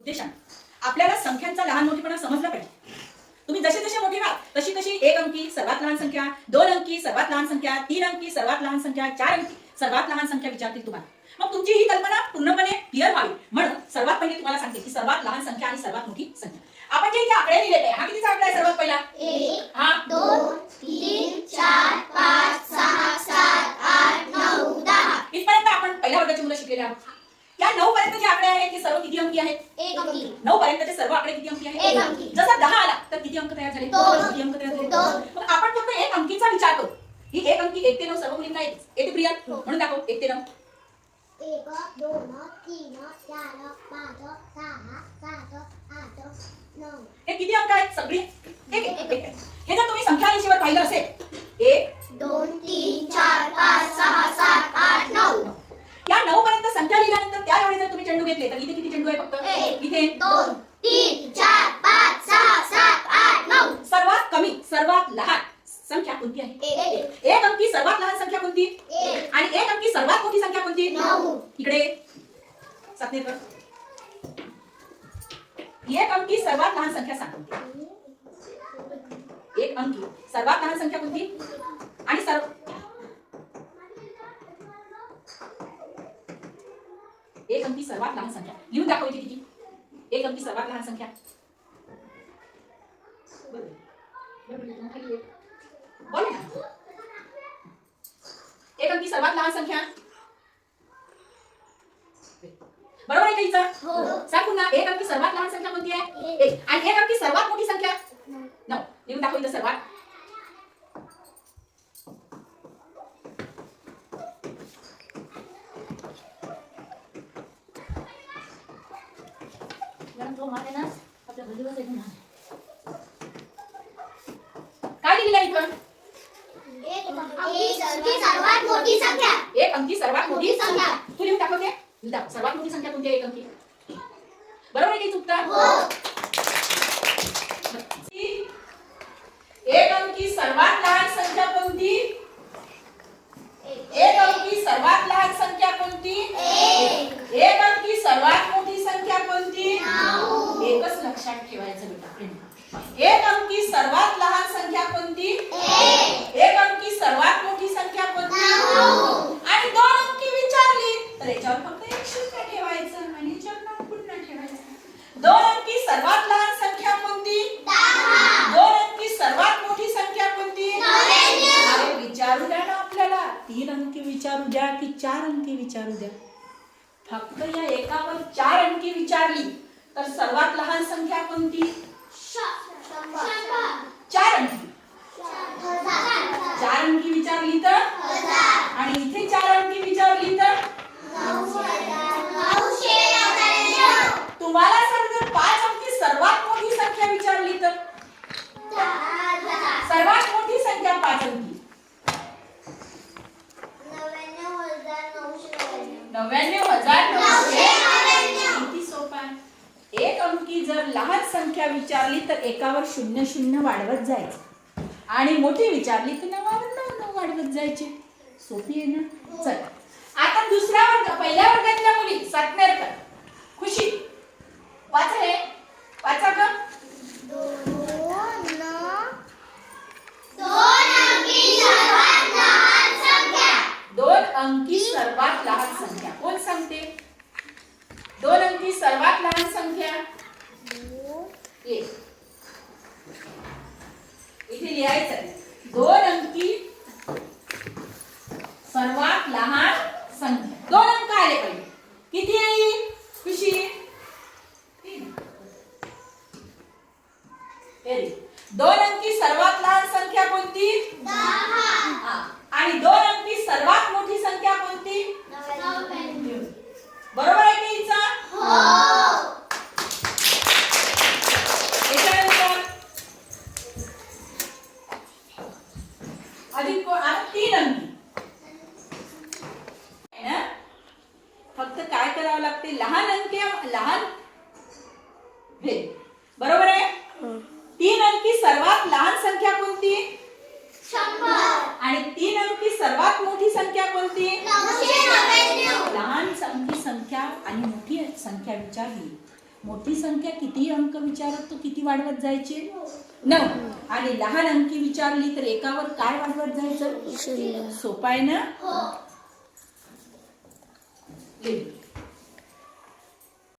उद्देशाने आपल्याला संख्यांचा लहान मोठेपणा समजला पाहिजे. तुम्ही जसे जसे मोठे व्हाल तशी तशी एक अंकी सर्वात लहान संख्या, दोन अंकी सर्वात लहान संख्या, तीन अंकी सर्वात लहान संख्या, चार अंकी सर्वात लहान संख्या विचारतील तुम्हाला. मग तुमची ही कल्पना पूर्णपणे क्लिअर व्हावी म्हणून सर्वात पहिले तुम्हाला सांगते की सर्वात लहान संख्या आणि सर्वात मोठी संख्या. आपण जे इथे आकडे लिहिलेले आहे, हा कितीचा आकडा आहे सर्वात पहिला? 1 हा 2 3 4 5 6 7 8 9 10. इथपर्यंत आपण पहिल्या वर्गाची मुलं शिकलेले आहोत. या 9 पर्यंत जे आकडे आहेत ते सर्व किती अंकी आहेत? एक अंकी. 9 पर्यंतचे सर्व आकडे किती अंकी आहेत? एक अंकी. जसा 10 आला तर किती अंक तयार झाले? दोन. किती अंक तयार झाले? दोन. मग आपण फक्त एक अंकीचा विचार करू. ही एक अंकी 1 ते 9 सर्व मुलींना येते प्रिया? म्हणून दाखव 1 ते 9. 1 2 3 4 5 6 7 8 9. हे किती अंक आहेत सगळी? एक. हे जर तुम्ही संख्या रेषेवर पाहिलं असेल 1 2 3 4 5 6 7 8 9. या 9 पर्यंत संख्या लिहिल्यानंतर त्यावेळी जर तुम्ही चेंडू घेतले तर इथे किती चेंडू आहे फक्त? एक. इथे 2 3 4 5 6 7 8 9. सर्वात कमी सर्वात लहान संख्या कोणती आहे? 1 एक अंकी सर्वात लहान संख्या कोणती? 1 आणि एक अंकी सर्वात मोठी संख्या कोणती? 9. इकडे सातनेकर एक अंकी सर्वात लहान संख्या सांग कोणती? एक अंकी सर्वात लहान संख्या कोणती? आणि एक अंकी सर्वात लहान संख्या लिहून दाखवायची किती? एक अंकी सर्वात लहान संख्या बोल ना. एक अंकी सर्वात लहान संख्या बरोबर आहे का हिचं? हो. सांग पुन्हा एक अंकी सर्वात लहान संख्या कोणती आहे? एक. आणि एक अंकी सर्वात मोठी संख्या 9. लिहून दाखव इथं सर्वात. काय लिहिलं आहे इथं? एक अंकी सर्वात मोठी संख्या. एक अंकी सर्वात मोठी संख्या. तू लिहून दाखवते? लिहून दाखव. सर्वात मोठी संख्या कोणती आहे? एक अंकी. बरोबर आहे की चुकता? हो. एक अंकी सर्वात लहान संख्या कोणती? एक अंकी सर्वात लहान संख्या कोणती? एक अंकी सर्वात मोठी संख्या कोणती? 9. एकच लक्षात ठेवायचं बेटा. एक अंकी सर्वात लहान संख्या कोणती? एक अंकी सर्वात मोठी संख्या कोणती? 9. आणि दोन अंकी विचारली तर याच्यावर फक्त एक शून्य ठेवायचं आणि याच्यावर नाव पुन्हा ठेवायचं. दोन अंकी सर्वात लहान संख्या कोणती? 10. दोन अंकी सर्वात मोठी संख्या कोणती? 99. अरे विचारू द्या ना आपल्याला. 3 अंकी विचारू द्या की 4 अंकी विचारू द्या. फक्त या एकावर 4 अंकी विचारली तर सर्वात लहान संख्या कोणती? 4 अंकी. 4 अंकी विचारली तर आणि इथे 4 अंकी विचारली तर तुम्हाला जर 5 अंकी सर्वात मोठी संख्या विचारली तर सर्वात मोठी संख्या 5 अंकी 99,999. किती सोपा आहे. एक अंकी जर लहान संख्या विचारली तर एकावर 0 वाढवत जायचं आणि मोठी विचारली तर 9 वाढवत जायचे. सोपी आहे ना? चल आता दुसरा वर्ग, पहिल्या वर्गातल्या मुली सातनेरकर, खुशी वाचा हे वाचा ग. दोन अंकी सर्वात लहान संख्या कोण सांगते? दोन अंकी सर्वात लहान संख्या इथे लिहायचं. दोन अंकी सर्वात लहान संख्या. दोन अंक आले पाहिजे. किती येईल खुशी? 3. दोन अंकी सर्वात लहान संख्या कोणती? 10. आणि दोन अंकी सर्वात मोठी संख्या कोणती? 99. बरोबर आहे की हिचा? अधिक आता 3 अंकी है ना? फक्त काय करावं लागते? लहान अंकी लहान बरोबर आहे. 3 अंकी सर्वात मोठी संख्या किती अंक विचारत तो किती वाढवत जायचे 9 आणि लहान अंकी विचारली तर एकावर काय वाढवत जायचं सोपं आहे ना.